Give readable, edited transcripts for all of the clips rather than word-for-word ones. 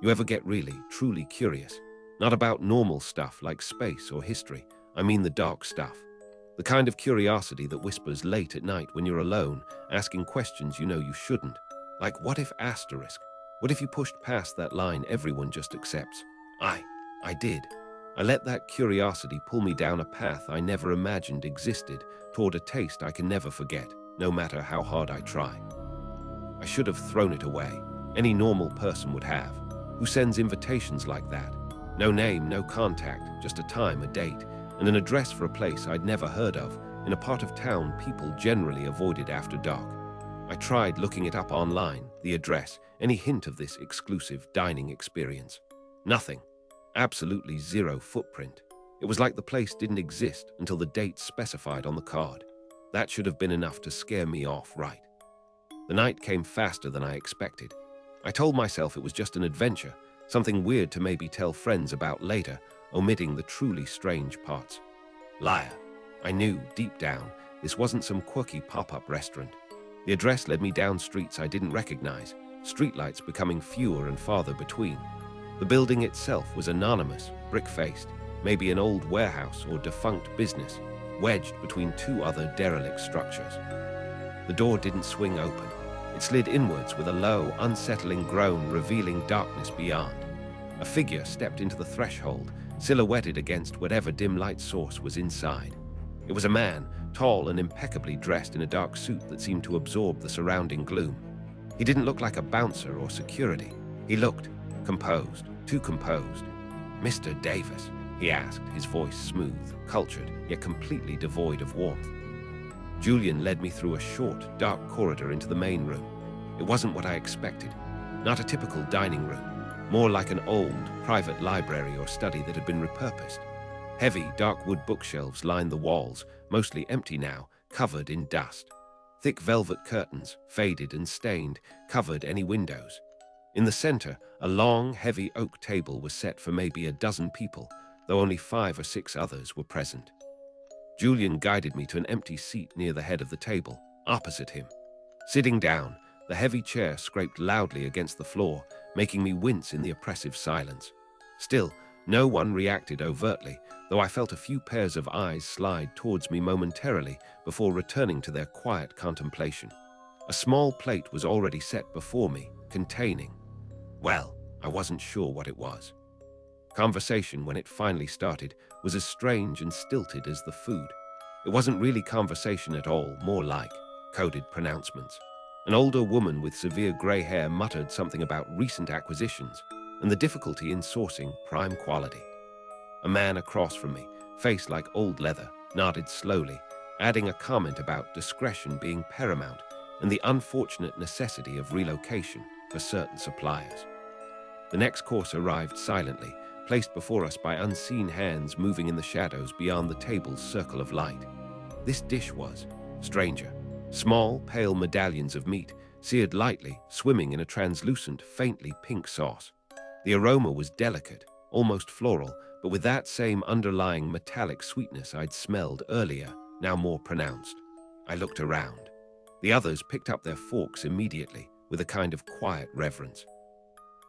You ever get really, truly curious? Not about normal stuff like space or history. I mean the dark stuff. The kind of curiosity that whispers late at night when you're alone, asking questions you know you shouldn't. Like, what if asterisk? What if you pushed past that line everyone just accepts? I did. I let that curiosity pull me down a path I never imagined existed, toward a taste I can never forget, no matter how hard I try. I should have thrown it away. Any normal person would have. Who sends invitations like that? No name, no contact, just a time, a date, and an address for a place I'd never heard of, in a part of town people generally avoided after dark. I tried looking it up online, the address, any hint of this exclusive dining experience. Nothing. Absolutely zero footprint. It was like the place didn't exist until the date specified on the card. That should have been enough to scare me off, right? The night came faster than I expected. I told myself it was just an adventure, something weird to maybe tell friends about later, omitting the truly strange parts. Liar. I knew, deep down, this wasn't some quirky pop-up restaurant. The address led me down streets I didn't recognize, streetlights becoming fewer and farther between. The building itself was anonymous, brick-faced, maybe an old warehouse or defunct business, wedged between two other derelict structures. The door didn't swing open. It slid inwards with a low, unsettling groan revealing darkness beyond. A figure stepped into the threshold, silhouetted against whatever dim light source was inside. It was a man, tall and impeccably dressed in a dark suit that seemed to absorb the surrounding gloom. He didn't look like a bouncer or security. He looked composed, too composed. "Mr. Davis?" he asked, his voice smooth, cultured, yet completely devoid of warmth. Julian led me through a short, dark corridor into the main room. It wasn't what I expected. Not a typical dining room. More like an old, private library or study that had been repurposed. Heavy, dark wood bookshelves lined the walls, mostly empty now, covered in dust. Thick velvet curtains, faded and stained, covered any windows. In the center, a long, heavy oak table was set for maybe a dozen people, though only 5 or 6 others were present. Julian guided me to an empty seat near the head of the table, opposite him. Sitting down, the heavy chair scraped loudly against the floor, making me wince in the oppressive silence. Still, no one reacted overtly, though I felt a few pairs of eyes slide towards me momentarily before returning to their quiet contemplation. A small plate was already set before me, containing, well, I wasn't sure what it was. Conversation, when it finally started, was as strange and stilted as the food. It wasn't really conversation at all, more like coded pronouncements. An older woman with severe gray hair muttered something about recent acquisitions and the difficulty in sourcing prime quality. A man across from me, face like old leather, nodded slowly, adding a comment about discretion being paramount and the unfortunate necessity of relocation for certain suppliers. The next course arrived silently, placed before us by unseen hands moving in the shadows beyond the table's circle of light. This dish was stranger. Small, pale medallions of meat, seared lightly, swimming in a translucent, faintly pink sauce. The aroma was delicate, almost floral, but with that same underlying metallic sweetness I'd smelled earlier, now more pronounced. I looked around. The others picked up their forks immediately, with a kind of quiet reverence.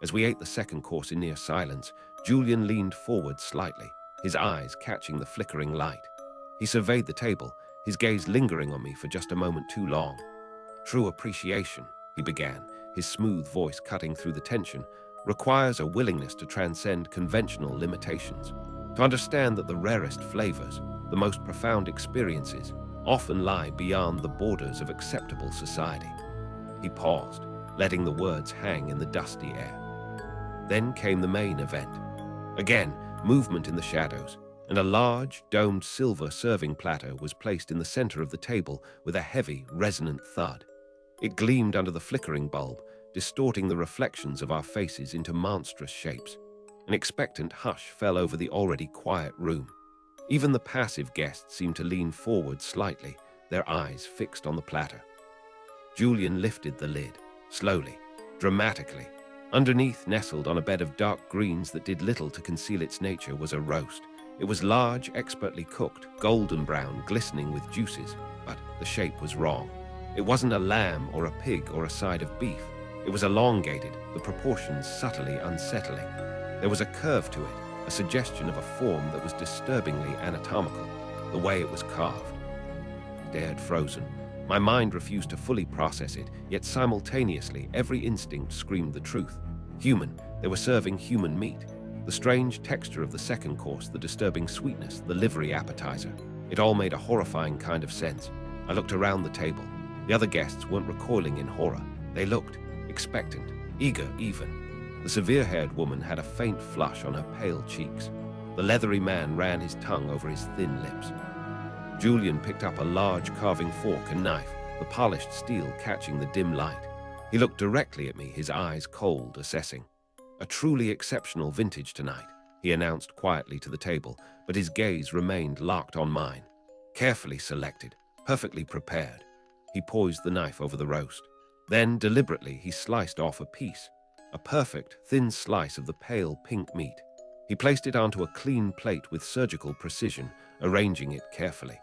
As we ate the second course in near silence, Julian leaned forward slightly, his eyes catching the flickering light. He surveyed the table, his gaze lingering on me for just a moment too long. "True appreciation," he began, his smooth voice cutting through the tension, "requires a willingness to transcend conventional limitations, to understand that the rarest flavors, the most profound experiences, often lie beyond the borders of acceptable society." He paused, letting the words hang in the dusty air. Then came the main event. Again, movement in the shadows, and a large, domed silver serving platter was placed in the center of the table with a heavy, resonant thud. It gleamed under the flickering bulb, distorting the reflections of our faces into monstrous shapes. An expectant hush fell over the already quiet room. Even the passive guests seemed to lean forward slightly, their eyes fixed on the platter. Julian lifted the lid, slowly, dramatically. Underneath, nestled on a bed of dark greens that did little to conceal its nature, was a roast. It was large, expertly cooked, golden brown, glistening with juices, but the shape was wrong. It wasn't a lamb or a pig or a side of beef. It was elongated, the proportions subtly unsettling. There was a curve to it, a suggestion of a form that was disturbingly anatomical, the way it was carved. I stared frozen. My mind refused to fully process it, yet simultaneously every instinct screamed the truth. Human, they were serving human meat. The strange texture of the second course, the disturbing sweetness, the livery appetizer. It all made a horrifying kind of sense. I looked around the table. The other guests weren't recoiling in horror. They looked expectant, eager even. The severe-haired woman had a faint flush on her pale cheeks. The leathery man ran his tongue over his thin lips. Julian picked up a large carving fork and knife, the polished steel catching the dim light. He looked directly at me, his eyes cold, assessing. "A truly exceptional vintage tonight," he announced quietly to the table, but his gaze remained locked on mine. Carefully selected, perfectly prepared. He poised the knife over the roast. Then, deliberately, he sliced off a piece, a perfect, thin slice of the pale pink meat. He placed it onto a clean plate with surgical precision, arranging it carefully.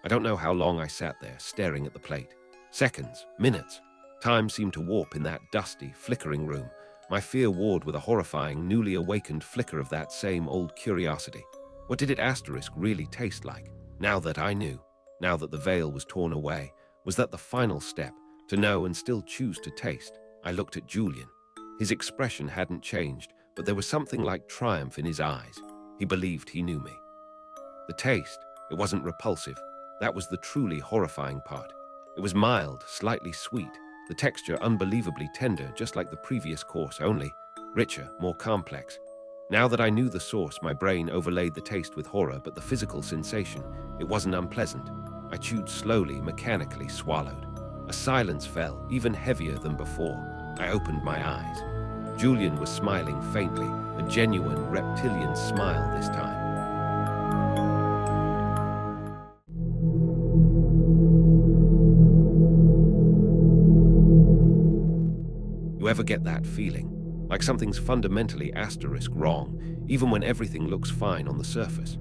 I don't know how long I sat there, staring at the plate. Seconds, minutes. Time seemed to warp in that dusty, flickering room. My fear warred with a horrifying, newly awakened flicker of that same old curiosity. What did it really taste like? Now that I knew, now that the veil was torn away, was that the final step, to know and still choose to taste? I looked at Julian. His expression hadn't changed, but there was something like triumph in his eyes. He believed he knew me. The taste, it wasn't repulsive. That was the truly horrifying part. It was mild, slightly sweet, the texture unbelievably tender, just like the previous course, only richer, more complex. Now that I knew the source, my brain overlaid the taste with horror, but the physical sensation, it wasn't unpleasant. I chewed slowly, mechanically swallowed. A silence fell, even heavier than before. I opened my eyes. Julian was smiling faintly, a genuine reptilian smile this time. You ever get that feeling? Like something's fundamentally wrong, even when everything looks fine on the surface.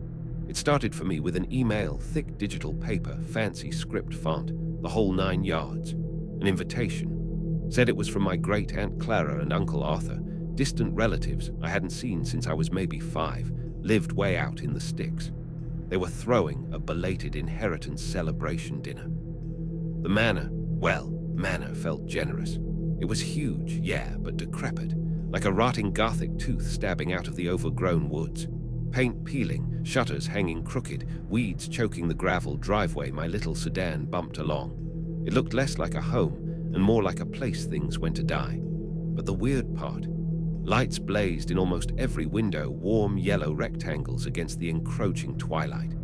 It started for me with an email, thick digital paper, fancy script font, the whole 9 yards. An invitation. Said it was from my great-aunt Clara and Uncle Arthur, distant relatives I hadn't seen since I was maybe 5, lived way out in the sticks. They were throwing a belated inheritance celebration dinner. The manor felt generous. It was huge, yeah, but decrepit, like a rotting Gothic tooth stabbing out of the overgrown woods. Paint peeling, shutters hanging crooked, weeds choking the gravel driveway my little sedan bumped along. It looked less like a home and more like a place things went to die. But the weird part, lights blazed in almost every window, warm yellow rectangles against the encroaching twilight.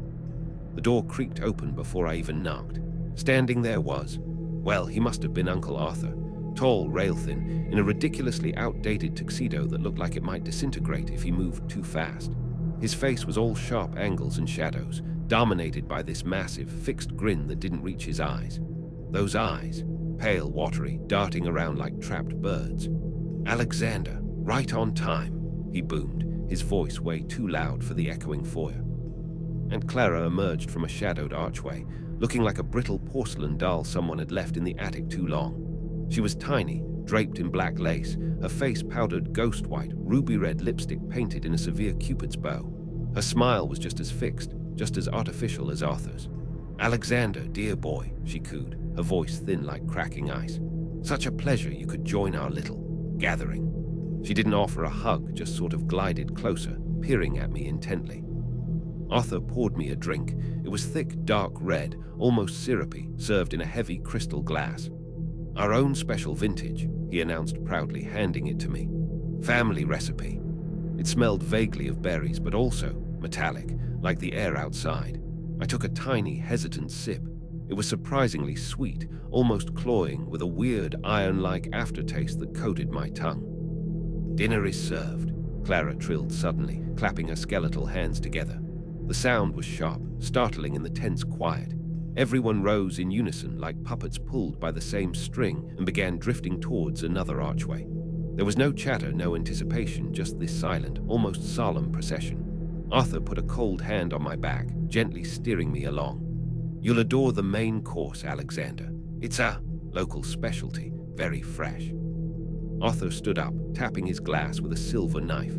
The door creaked open before I even knocked. Standing there was, well, he must have been Uncle Arthur. Tall, rail-thin, in a ridiculously outdated tuxedo that looked like it might disintegrate if he moved too fast. His face was all sharp angles and shadows, dominated by this massive, fixed grin that didn't reach his eyes. Those eyes, pale, watery, darting around like trapped birds. "Alexander, right on time," he boomed, his voice way too loud for the echoing foyer. Aunt Clara emerged from a shadowed archway, looking like a brittle porcelain doll someone had left in the attic too long. She was tiny, draped in black lace, her face powdered ghost white, ruby red lipstick painted in a severe Cupid's bow. Her smile was just as fixed, just as artificial as Arthur's. "Alexander, dear boy," she cooed, her voice thin like cracking ice. "Such a pleasure you could join our little gathering." She didn't offer a hug, just sort of glided closer, peering at me intently. Arthur poured me a drink. It was thick, dark red, almost syrupy, served in a heavy crystal glass. "Our own special vintage," he announced proudly, handing it to me. "Family recipe." It smelled vaguely of berries, but also metallic, like the air outside. I took a tiny, hesitant sip. It was surprisingly sweet, almost cloying, with a weird, iron-like aftertaste that coated my tongue. "Dinner is served," Clara trilled suddenly, clapping her skeletal hands together. The sound was sharp, startling in the tense quiet. Everyone rose in unison like puppets pulled by the same string and began drifting towards another archway. There was no chatter, no anticipation, just this silent, almost solemn procession. Arthur put a cold hand on my back, gently steering me along. "You'll adore the main course, Alexander. It's a local specialty, very fresh." Arthur stood up, tapping his glass with a silver knife.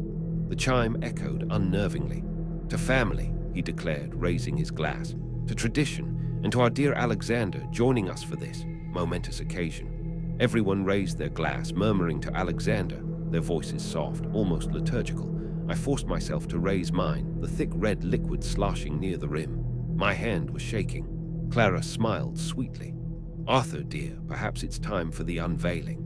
The chime echoed unnervingly. "To family," he declared, raising his glass. "To tradition, and to our dear Alexander joining us for this momentous occasion." Everyone raised their glass, murmuring to Alexander, their voices soft, almost liturgical. I forced myself to raise mine, the thick red liquid sloshing near the rim. My hand was shaking. Clara smiled sweetly. "Arthur, dear, perhaps it's time for the unveiling."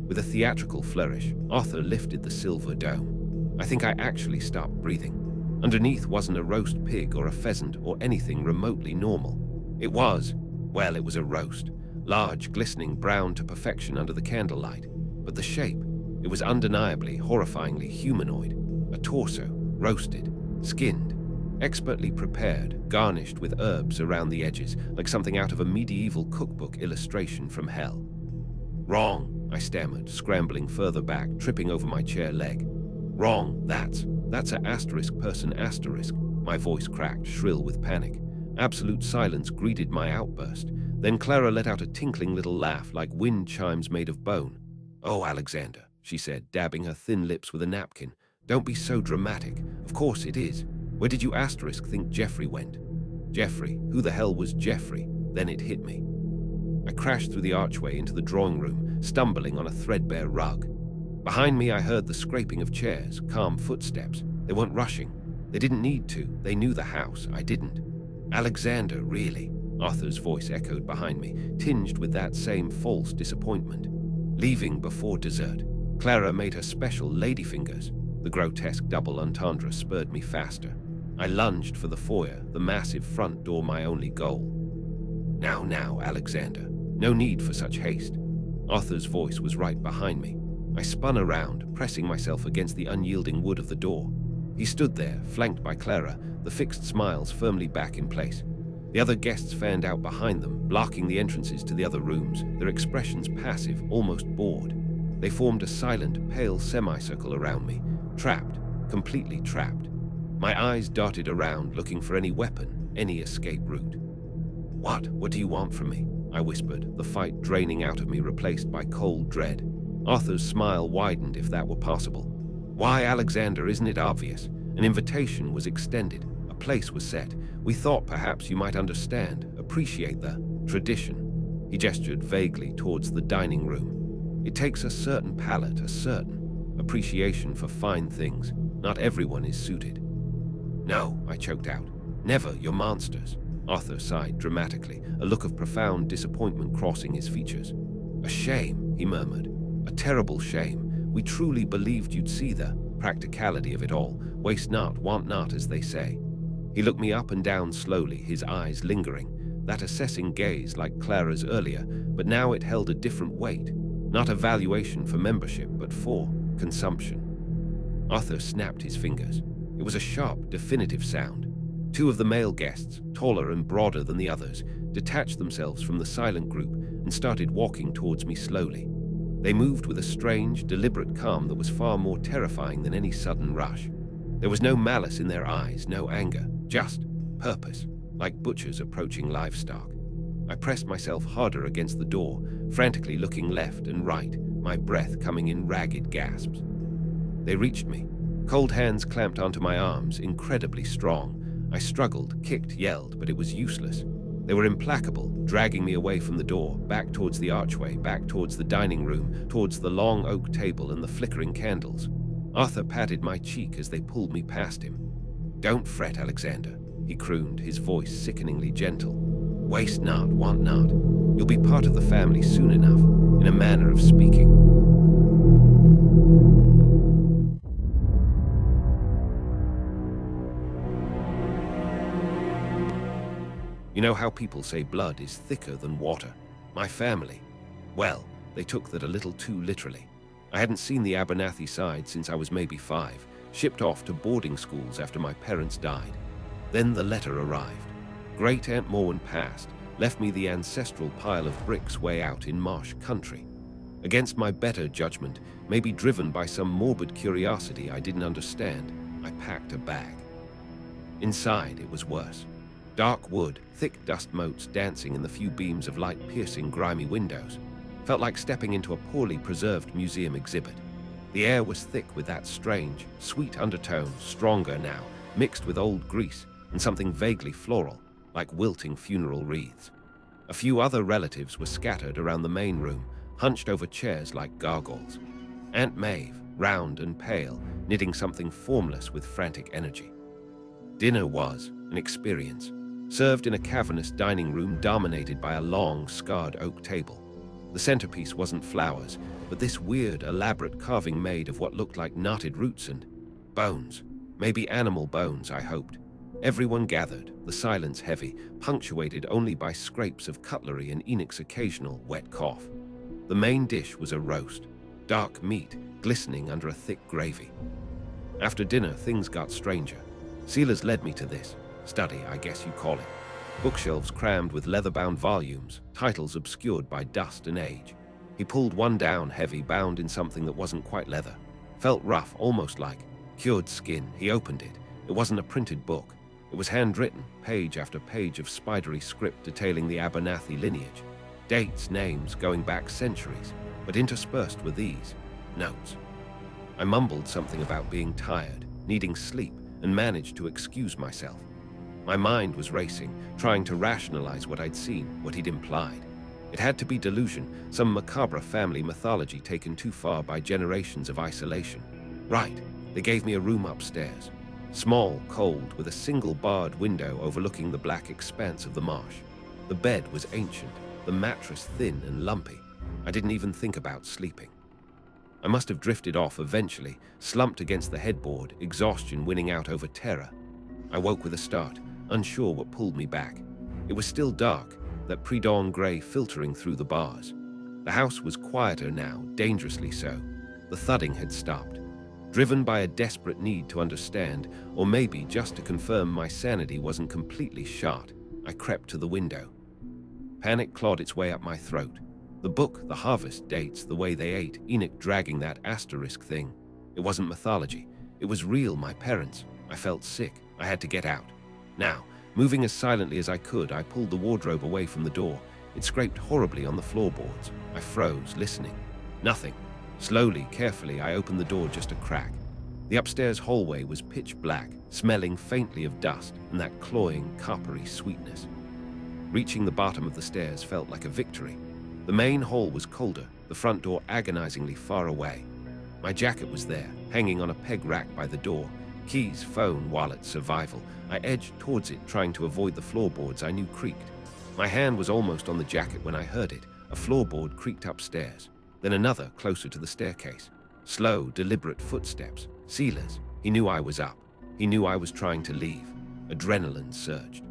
With a theatrical flourish, Arthur lifted the silver dome. I think I actually stopped breathing. Underneath wasn't a roast pig or a pheasant or anything remotely normal. It was, well, it was a roast. Large, glistening brown to perfection under the candlelight. But the shape, it was undeniably, horrifyingly humanoid. A torso, roasted, skinned, expertly prepared, garnished with herbs around the edges, like something out of a medieval cookbook illustration from hell. "Wrong," I stammered, scrambling further back, tripping over my chair leg. "Wrong, that's a asterisk person asterisk." My voice cracked, shrill with panic. Absolute silence greeted my outburst. Then Clara let out a tinkling little laugh like wind chimes made of bone. "Oh, Alexander," she said, dabbing her thin lips with a napkin. "Don't be so dramatic. Of course it is. Where did you asterisk think Jeffrey went?" Jeffrey? Who the hell was Jeffrey? Then it hit me. I crashed through the archway into the drawing room, stumbling on a threadbare rug. Behind me I heard the scraping of chairs, calm footsteps. They weren't rushing. They didn't need to. They knew the house. I didn't. "Alexander, really?" Arthur's voice echoed behind me, tinged with that same false disappointment. "Leaving before dessert." Clara made her special ladyfingers. The grotesque double entendre spurred me faster. I lunged for the foyer, the massive front door my only goal. Now, Alexander. No need for such haste." Arthur's voice was right behind me. I spun around, pressing myself against the unyielding wood of the door. He stood there, flanked by Clara, the fixed smiles firmly back in place. The other guests fanned out behind them, blocking the entrances to the other rooms, their expressions passive, almost bored. They formed a silent, pale semicircle around me, trapped, completely trapped. My eyes darted around, looking for any weapon, any escape route. What do you want from me?" I whispered, the fight draining out of me, replaced by cold dread. Arthur's smile widened, if that were possible. "Why, Alexander, isn't it obvious? An invitation was extended. A place was set. We thought perhaps you might understand, appreciate the tradition." He gestured vaguely towards the dining room. "It takes a certain palate, a certain appreciation for fine things. Not everyone is suited." "No," I choked out. "Never, you're monsters." Arthur sighed dramatically, a look of profound disappointment crossing his features. "A shame," he murmured. "A terrible shame. We truly believed you'd see the practicality of it all. Waste not, want not, as they say." He looked me up and down slowly, his eyes lingering. That assessing gaze like Clara's earlier, but now it held a different weight. Not a valuation for membership, but for consumption. Arthur snapped his fingers. It was a sharp, definitive sound. Two of the male guests, taller and broader than the others, detached themselves from the silent group and started walking towards me slowly. They moved with a strange, deliberate calm that was far more terrifying than any sudden rush. There was no malice in their eyes, no anger, just purpose, like butchers approaching livestock. I pressed myself harder against the door, frantically looking left and right, my breath coming in ragged gasps. They reached me. Cold hands clamped onto my arms, incredibly strong. I struggled, kicked, yelled, but it was useless. They were implacable, dragging me away from the door, back towards the archway, back towards the dining room, towards the long oak table and the flickering candles. Arthur patted my cheek as they pulled me past him. "Don't fret, Alexander," he crooned, his voice sickeningly gentle. "Waste not, want not. You'll be part of the family soon enough, in a manner of speaking." You know how people say blood is thicker than water? My family. Well, they took that a little too literally. I hadn't seen the Abernathy side since I was maybe 5, shipped off to boarding schools after my parents died. Then the letter arrived. Great Aunt Morwen passed, left me the ancestral pile of bricks way out in marsh country. Against my better judgment, maybe driven by some morbid curiosity I didn't understand, I packed a bag. Inside, it was worse. Dark wood, thick dust motes dancing in the few beams of light piercing grimy windows. Felt like stepping into a poorly preserved museum exhibit. The air was thick with that strange, sweet undertone, stronger now, mixed with old grease and something vaguely floral, like wilting funeral wreaths. A few other relatives were scattered around the main room, hunched over chairs like gargoyles. Aunt Maeve, round and pale, knitting something formless with frantic energy. Dinner was an experience, served in a cavernous dining room dominated by a long, scarred oak table. The centerpiece wasn't flowers, but this weird, elaborate carving made of what looked like knotted roots and bones. Maybe animal bones, I hoped. Everyone gathered, the silence heavy, punctuated only by scrapes of cutlery and Enoch's occasional wet cough. The main dish was a roast, dark meat glistening under a thick gravy. After dinner, things got stranger. Silas led me to this study, I guess you call it. Bookshelves crammed with leather-bound volumes, titles obscured by dust and age. He pulled one down heavy, bound in something that wasn't quite leather. Felt rough, almost like cured skin. He opened it. It wasn't a printed book. It was handwritten, page after page of spidery script detailing the Abernathy lineage. Dates, names going back centuries, but interspersed with these notes. I mumbled something about being tired, needing sleep, and managed to excuse myself. My mind was racing, trying to rationalize what I'd seen, what he'd implied. It had to be delusion, some macabre family mythology taken too far by generations of isolation. Right, they gave me a room upstairs. Small, cold, with a single barred window overlooking the black expanse of the marsh. The bed was ancient, the mattress thin and lumpy. I didn't even think about sleeping. I must have drifted off eventually, slumped against the headboard, exhaustion winning out over terror. I woke with a start, unsure what pulled me back. It was still dark, that pre-dawn grey filtering through the bars. The house was quieter now, dangerously so. The thudding had stopped. Driven by a desperate need to understand, or maybe just to confirm my sanity wasn't completely shot, I crept to the window. Panic clawed its way up my throat. The book, the harvest dates, the way they ate, Enoch dragging that asterisk thing. It wasn't mythology. It was real, my parents. I felt sick. I had to get out. Now, moving as silently as I could, I pulled the wardrobe away from the door. It scraped horribly on the floorboards. I froze, listening. Nothing. Slowly, carefully, I opened the door just a crack. The upstairs hallway was pitch black, smelling faintly of dust and that cloying, coppery sweetness. Reaching the bottom of the stairs felt like a victory. The main hall was colder, the front door agonizingly far away. My jacket was there, hanging on a peg rack by the door. Keys, phone, wallet, survival. I edged towards it, trying to avoid the floorboards I knew creaked. My hand was almost on the jacket when I heard it. A floorboard creaked upstairs, then another closer to the staircase. Slow, deliberate footsteps. Silas. He knew I was up. He knew I was trying to leave. Adrenaline surged.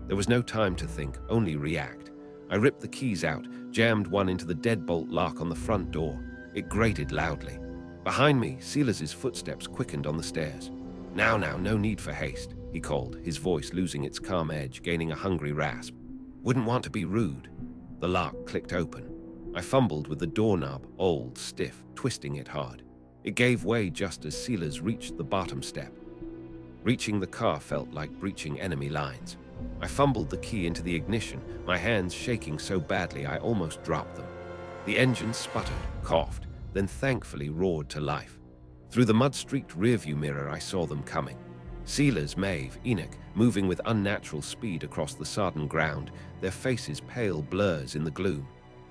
There was no time to think, only react. I ripped the keys out, jammed one into the deadbolt lock on the front door. It grated loudly. Behind me, Silas's footsteps quickened on the stairs. Now, no need for haste, he called, his voice losing its calm edge, gaining a hungry rasp. Wouldn't want to be rude. The lock clicked open. I fumbled with the doorknob, old, stiff, twisting it hard. It gave way just as Silas reached the bottom step. Reaching the car felt like breaching enemy lines. I fumbled the key into the ignition, my hands shaking so badly I almost dropped them. The engine sputtered, coughed, then thankfully roared to life. Through the mud-streaked rearview mirror I saw them coming. Silas, Maeve, Enoch, moving with unnatural speed across the sodden ground, their faces pale blurs in the gloom.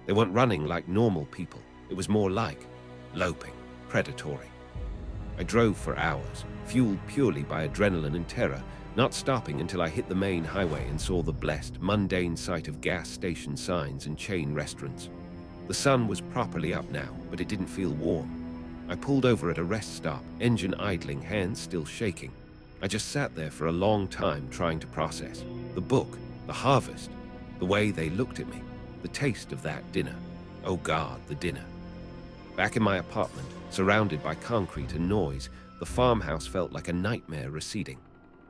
They weren't running like normal people. It was more like loping, predatory. I drove for hours, fueled purely by adrenaline and terror, not stopping until I hit the main highway and saw the blessed, mundane sight of gas station signs and chain restaurants. The sun was properly up now, but it didn't feel warm. I pulled over at a rest stop, engine idling, hands still shaking. I just sat there for a long time trying to process. The book, the harvest, the way they looked at me, the taste of that dinner. Oh God, the dinner. Back in my apartment, surrounded by concrete and noise, the farmhouse felt like a nightmare receding.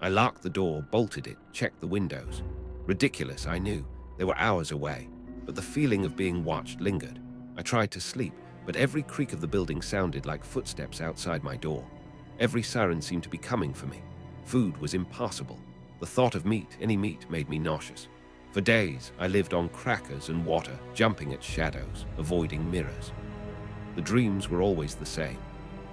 I locked the door, bolted it, checked the windows. Ridiculous, I knew. They were hours away, but the feeling of being watched lingered. I tried to sleep, but every creak of the building sounded like footsteps outside my door. Every siren seemed to be coming for me. Food was impossible. The thought of meat, any meat, made me nauseous. For days, I lived on crackers and water, jumping at shadows, avoiding mirrors. The dreams were always the same.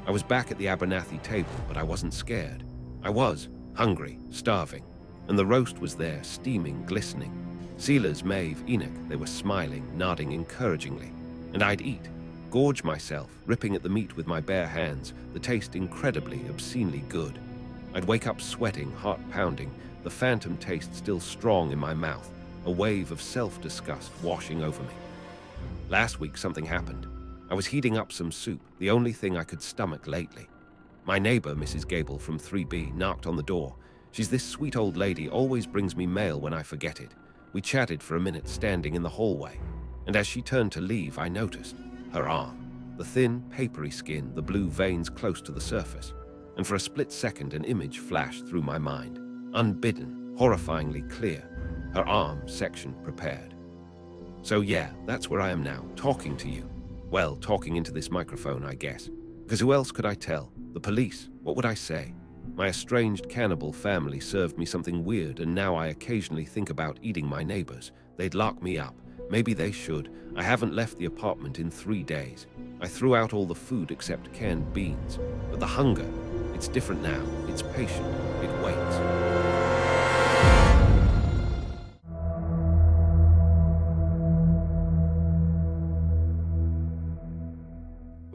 I was back at the Abernathy table, but I wasn't scared. I was hungry, starving, and the roast was there, steaming, glistening. Sealers, Maeve, Enoch, they were smiling, nodding encouragingly. And I'd eat, gorge myself, ripping at the meat with my bare hands, the taste incredibly, obscenely good. I'd wake up sweating, heart pounding, the phantom taste still strong in my mouth, a wave of self-disgust washing over me. Last week, something happened. I was heating up some soup, the only thing I could stomach lately. My neighbor, Mrs. Gable from 3B, knocked on the door. She's this sweet old lady, always brings me mail when I forget it. We chatted for a minute standing in the hallway, and as she turned to leave, I noticed her arm, the thin, papery skin, the blue veins close to the surface, and for a split second an image flashed through my mind, unbidden, horrifyingly clear, her arm section prepared. So yeah, that's where I am now, talking to you. Well, talking into this microphone, I guess. Because who else could I tell? The police? What would I say? My estranged cannibal family served me something weird, and now I occasionally think about eating my neighbors. They'd lock me up. Maybe they should. I haven't left the apartment in 3 days. I threw out all the food except canned beans. But the hunger, it's different now. It's patient. It waits.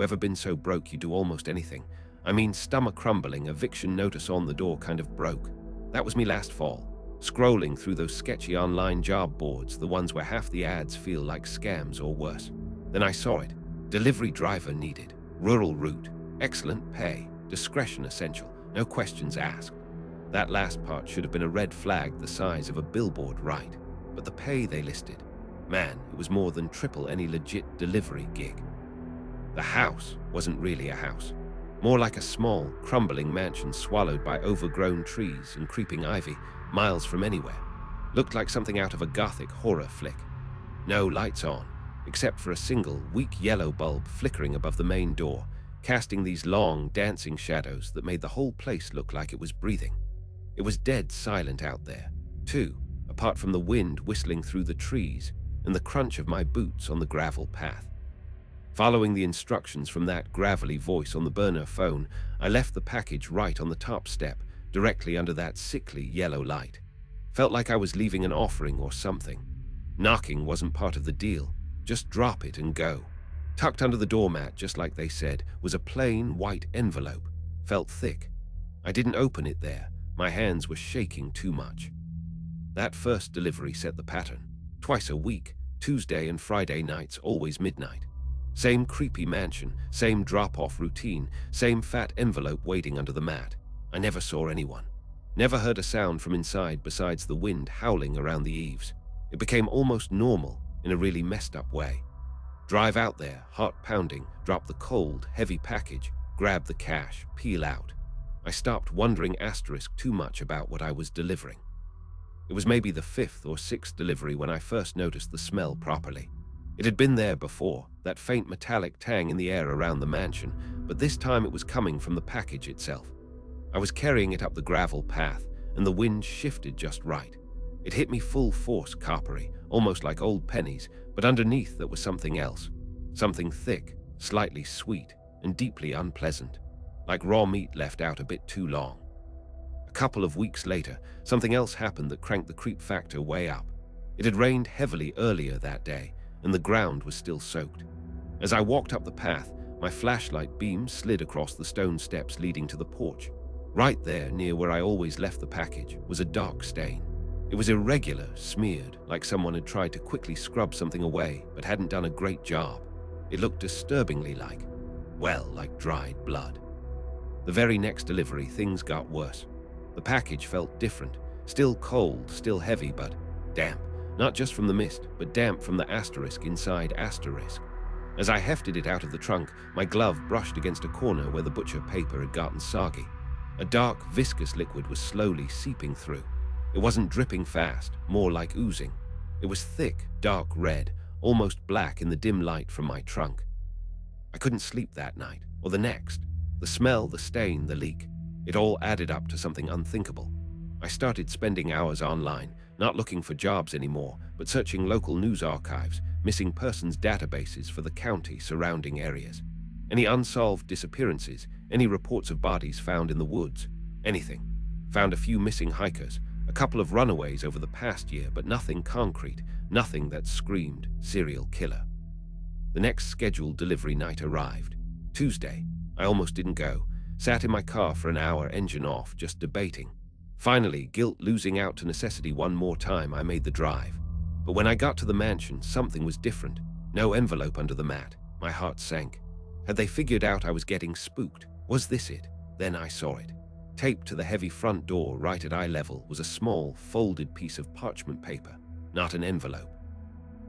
Ever been so broke you do almost anything? I mean, stomach crumbling, eviction notice on the door kind of broke. That was me last fall, scrolling through those sketchy online job boards, the ones where half the ads feel like scams or worse. Then I saw it. Delivery driver needed. Rural route. Excellent pay. Discretion essential. No questions asked. That last part should have been a red flag the size of a billboard, right? But the pay they listed, man, it was more than triple any legit delivery gig. The house wasn't really a house. More like a small, crumbling mansion swallowed by overgrown trees and creeping ivy, miles from anywhere. Looked like something out of a gothic horror flick. No lights on, except for a single, weak yellow bulb flickering above the main door, casting these long, dancing shadows that made the whole place look like it was breathing. It was dead silent out there, too, apart from the wind whistling through the trees and the crunch of my boots on the gravel path. Following the instructions from that gravelly voice on the burner phone, I left the package right on the top step, directly under that sickly yellow light. Felt like I was leaving an offering or something. Knocking wasn't part of the deal. Just drop it and go. Tucked under the doormat, just like they said, was a plain white envelope. Felt thick. I didn't open it there. My hands were shaking too much. That first delivery set the pattern. Twice a week, Tuesday and Friday nights, always midnight. Same creepy mansion, same drop-off routine, same fat envelope waiting under the mat. I never saw anyone. Never heard a sound from inside besides the wind howling around the eaves. It became almost normal in a really messed up way. Drive out there, heart pounding, drop the cold, heavy package, grab the cash, peel out. I stopped wondering too much about what I was delivering. It was maybe the 5th or 6th delivery when I first noticed the smell properly. It had been there before, that faint metallic tang in the air around the mansion, but this time it was coming from the package itself. I was carrying it up the gravel path, and the wind shifted just right. It hit me full force, coppery, almost like old pennies, but underneath there was something else. Something thick, slightly sweet, and deeply unpleasant, like raw meat left out a bit too long. A couple of weeks later, something else happened that cranked the creep factor way up. It had rained heavily earlier that day, and the ground was still soaked. As I walked up the path, my flashlight beam slid across the stone steps leading to the porch. Right there, near where I always left the package, was a dark stain. It was irregular, smeared, like someone had tried to quickly scrub something away, but hadn't done a great job. It looked disturbingly like dried blood. The very next delivery, things got worse. The package felt different, still cold, still heavy, but damp. Not just from the mist, but damp from the asterisk inside asterisk. As I hefted it out of the trunk, my glove brushed against a corner where the butcher paper had gotten soggy. A dark, viscous liquid was slowly seeping through. It wasn't dripping fast, more like oozing. It was thick, dark red, almost black in the dim light from my trunk. I couldn't sleep that night, or the next. The smell, the stain, the leak, it all added up to something unthinkable. I started spending hours online, Not looking for jobs anymore, but searching local news archives, missing persons databases for the county surrounding areas. Any unsolved disappearances, any reports of bodies found in the woods, anything. Found a few missing hikers, a couple of runaways over the past year, but nothing concrete, nothing that screamed serial killer. The next scheduled delivery night arrived. Tuesday. I almost didn't go. Sat in my car for an hour, engine off, just debating. Finally, guilt losing out to necessity one more time, I made the drive. But when I got to the mansion, something was different. No envelope under the mat. My heart sank. Had they figured out I was getting spooked? Was this it? Then I saw it. Taped to the heavy front door right at eye level was a small, folded piece of parchment paper, not an envelope.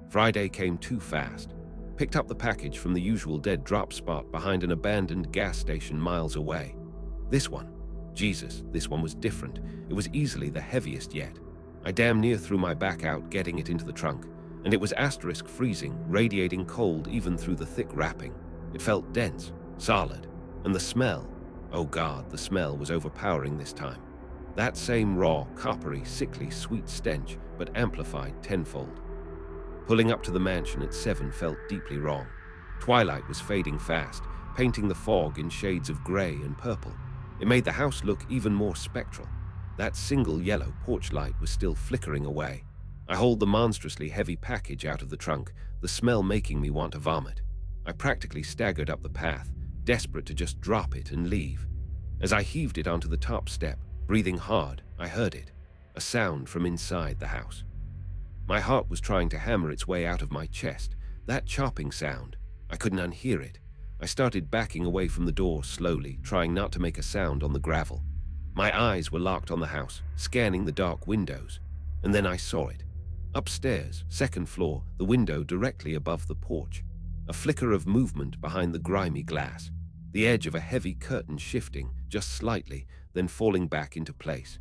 Friday came too fast. Picked up the package from the usual dead drop spot behind an abandoned gas station miles away. This one. Jesus, this one was different. It was easily the heaviest yet. I damn near threw my back out getting it into the trunk, and it was asterisk freezing, radiating cold even through the thick wrapping. It felt dense, solid, and the smell, oh God, the smell was overpowering this time. That same raw, coppery, sickly, sweet stench, but amplified tenfold. Pulling up to the mansion at 7 felt deeply wrong. Twilight was fading fast, painting the fog in shades of gray and purple. It made the house look even more spectral. That single yellow porch light was still flickering away. I hauled the monstrously heavy package out of the trunk, the smell making me want to vomit. I practically staggered up the path, desperate to just drop it and leave. As I heaved it onto the top step, breathing hard, I heard it, a sound from inside the house. My heart was trying to hammer its way out of my chest, that chopping sound. I couldn't unhear it. I started backing away from the door slowly, trying not to make a sound on the gravel. My eyes were locked on the house, scanning the dark windows. And then I saw it. Upstairs, second floor, the window directly above the porch. A flicker of movement behind the grimy glass. The edge of a heavy curtain shifting, just slightly, then falling back into place.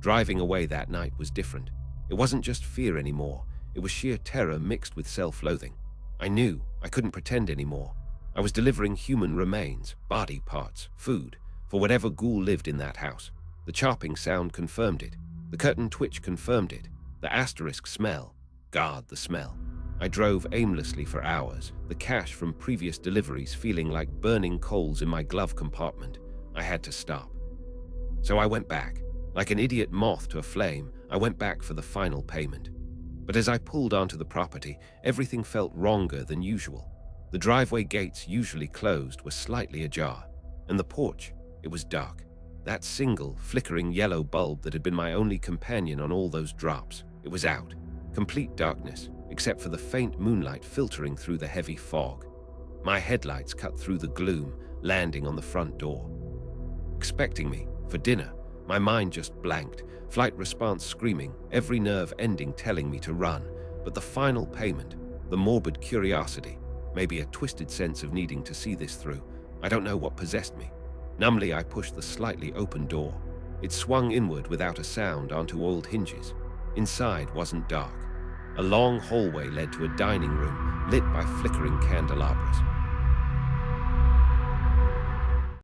Driving away that night was different. It wasn't just fear anymore. It was sheer terror mixed with self-loathing. I knew I couldn't pretend anymore. I was delivering human remains, body parts, food, for whatever ghoul lived in that house. The chopping sound confirmed it. The curtain twitch confirmed it. The asterisk smell. God, the smell. I drove aimlessly for hours, the cash from previous deliveries feeling like burning coals in my glove compartment. I had to stop. So I went back. Like an idiot moth to a flame, I went back for the final payment. But as I pulled onto the property, everything felt wronger than usual. The driveway gates, usually closed, were slightly ajar, and the porch, it was dark. That single, flickering yellow bulb that had been my only companion on all those drops, it was out. Complete darkness, except for the faint moonlight filtering through the heavy fog. My headlights cut through the gloom, landing on the front door. Expecting me, for dinner, my mind just blanked, flight response screaming, every nerve ending telling me to run. But the final payment, the morbid curiosity, maybe a twisted sense of needing to see this through. I don't know what possessed me. Numbly, I pushed the slightly open door. It swung inward without a sound onto oiled hinges. Inside wasn't dark. A long hallway led to a dining room lit by flickering candelabras.